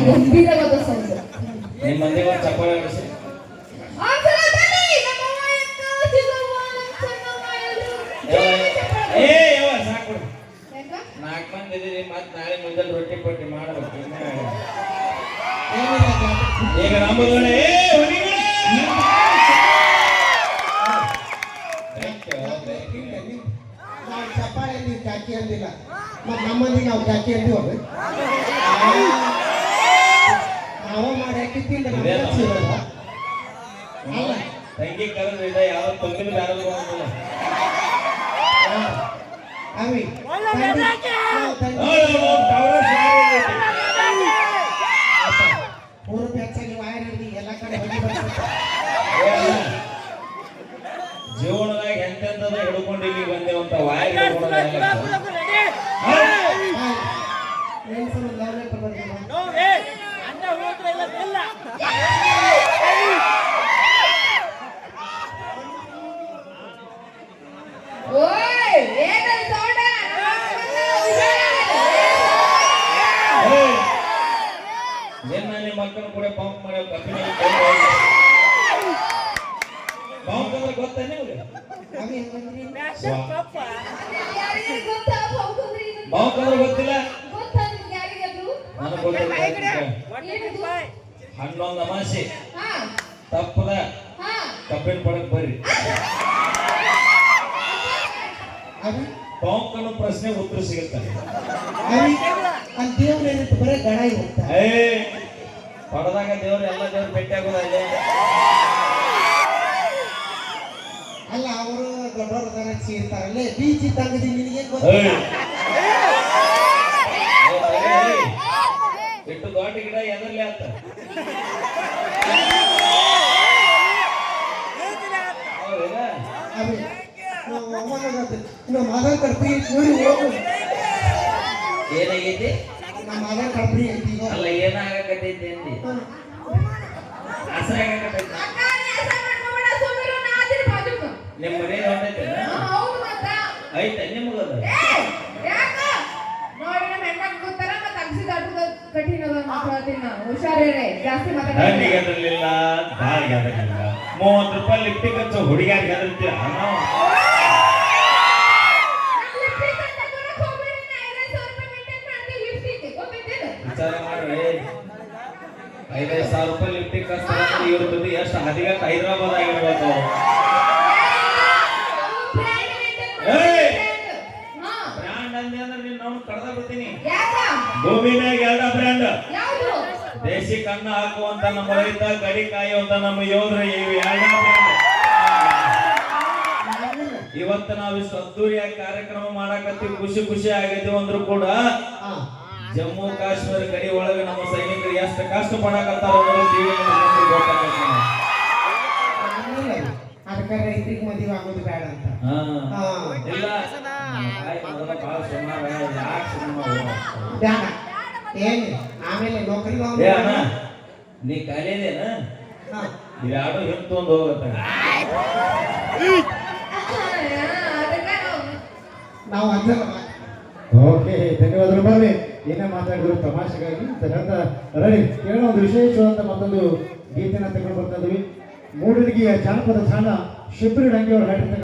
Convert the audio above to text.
ಗಂಭೀರವಾದ ಸೌಂಡ್. ನಿಮ್ಮ ಮಂದಿಗೆ ಒಂದು ಚಪ್ಪಾಳೆ ಹೊಡಿಸಿ. ಸಾಕು ನಾಲ್ಕು ಮಂದಿ ಇದೀರಿ, ಮತ್ತೆ ನಾಳೆ ಮುಂಜಾನೆ ರೊಟ್ಟಿ ಪಟ್ಟಿ ಮಾಡಬೇಕು. ಈಗ ನಂಬುದೋಳೆ ಚಪ್ಪಾಳೆ ನೀವು ಚಾಕಿ ಅಂದಿಲ್ಲ, ಮತ್ತೆ ನಮ್ಮಲ್ಲಿ ನಾವು ಚಾಕಿ ಅಂದಿವ ನಾವು ಮಾಡಿ ಹಾಕಿತ್ತಿಲ್ಲ. ತಂಗಿ ಕರೆದ್ರೆ ಇದೆ, ಯಾವ ತೊಂದರೆ ಬೇರೆ ಅವಿ ಪೂರ್ವ ಹೆಚ್ಚಾಗಿ ವಾಯರ್ ಹಿಡಿದು ಎಲ್ಲ ಕಡೆ ಹೋಗಿ ಜೀವನದಾಗ ಎಂತೆಂತದ ಹಿಡ್ಕೊಂಡು ಇಲ್ಲಿ ಬಂದೇವಂತ ವಾಯರ್ ಮಕ್ಕಳು ಕೂಡ ಪಂಪ್ ಮಾಡೋ ಕಪ್ಪಿನ ಪಂಪ್ ಅಂದ್ರೆ ಗೊತ್ತ ನಿಮ್ಗೆ? ಪಂಪ್ ಅಂದ್ರೆ ಗೊತ್ತಿಲ್ಲ? ನನಗೆ ಗೊತ್ತಿಲ್ಲ. ಹನ್ನೊಂದು ಅಮಾಸೆ ತಪ್ಪದ ಕಬ್ಬಿನ ಪಡಕ್ ಬರ್ರಿ. ಪಂಪ್ ಅನ್ನೋ ಪ್ರಶ್ನೆ ಉತ್ತರ ಸಿಗುತ್ತಾರೆ. ಬರೇ ಗಣ ಇರುತ್ತೆ ಪಡದಾಗ ದೇವ್ರು ಎಲ್ಲ ದೇವ್ರು ಭೇಟಿ ಆಗೋದಲ್ಲ. ಅಲ್ಲ ಅವರು ದೊಡ್ಡವ್ರ ಸೇರ್ತಾರಲ್ಲೇ ಬೀಚ್ ಇದ್ದಂಗದಿ ನಿನಗೆ ಎಷ್ಟು ದೊಡ್ಡ ಗಿಡ ಎದರ್ಲಿ ಆತ ನಮ್ಮ ಆಧಾರ್ ಕಡ್ಪಿ ನೋಡಿ ಹೋಗು. ಏನಾಗೈತಿ? ನಮ್ಮ ಆಧಾರ್ ಕಡ್ಪಿ ಐತಿ. ಅಲ್ಲ ಏನಾಗಕತ್ತೈತಿ ಅಂದಿ? ನಿಮ್ಮ ಮನೆ ಹೊಂದೈತೆ ಐತೆ ನಿಮ್ಗದ ಹಣ್ಣಿಗೆ ಅದರ್ಲಿಲ್ಲ, ದಾಳಿಗೆ ಅದರ್ಲಿಲ್ಲ. 30 ರೂಪಾಯಿ ಲಿಫ್ಟಿಗೆ ಹಚ್ಚೋ ಹುಡುಗಿಯಾರಿಗೆ ಅದರ್ತೀರ ನಾವು. ವಿಚಾರ ಮಾಡ್ರಿ, 5,000 ರೂಪಾಯಿ ಲಿಫ್ಟಿಗೆ ಖರ್ಚು ಇವ್ರದ್ದು ಎಷ್ಟು ಹದಿಗಟ್ಟು ಹೈದರಾಬಾದ್ ಆಗಿರ್ಬೇಕು. ಬ್ರ್ಯಾಂಡ್ ಅಂದೆ ಅಂದ್ರೆ ನೀನು ನಾವು ಕಡ್ದ ಬಿಡ್ತೀನಿ. ಭೂಮಿನಾಗ 2 ಬ್ರ್ಯಾಂಡ್, ದೇಶಿ ಕಣ್ಣ ಹಾಕುವಂತ ನಮ್ಮ ರೈತ, ಗಡಿ ಕಾಯುವಂತ ನಮ್ಮ ಯೋಧರು, ಇವು 2 ಬ್ರ್ಯಾಂಡ್. ಇವತ್ತು ನಾವು ಇಷ್ಟು ಅದ್ದೂರಿಯಾಗಿ ಕಾರ್ಯಕ್ರಮ ಮಾಡಕತ್ತೀವಿ, ಖುಷಿ ಆಗಿದ್ದೀವಿ ಅಂದ್ರೂ ಕೂಡ ಜಮ್ಮು ಕಾಶ್ಮೀರ ಗಡಿ ಒಳಗೆ ನಮ್ಮ ಸೈನಿಕರು ಎಷ್ಟು ಕಷ್ಟ ಪಡಕತ್ತಾರ ಅದಕ್ಕೆ ರೈತರಿಗೆ ಮದುವೆ ಆಗೋದು ಬೇಡ ಅಂತ. ಇಲ್ಲ ಬೇಡ ಏನು ಆಮೇಲೆ ನೌಕರಿ ನೀ ಕಾಲೇದೇನ ಇದಾಡು ಹಿಂತೊಂದು ಹೋಗತ್ತ. ನಾವು ಅಂಜಲ್ಲ. ಓಕೆ, ಧನ್ಯವಾದಗಳು. ಬರ್ರಿ, ಏನೇ ಮಾತಾಡಿದ್ರು ತಮಾಷೆಗಾಗಿ ರೆಡಿ ಕೇಳೋ ಒಂದು ವಿಶೇಷವಾದ ಮತ್ತೊಂದು ಗೀತೆನ ತಗೊಂಡು ಬರ್ತಾ ಇದ್ವಿ. ಮೂಡಲಗಿಯ ಜಾನಪದ ತಾಣ ಶಿಬಿರ ಡಂಗಿ ಅವರು ಹಾಡಿರ್ತಕ್ಕಂಥ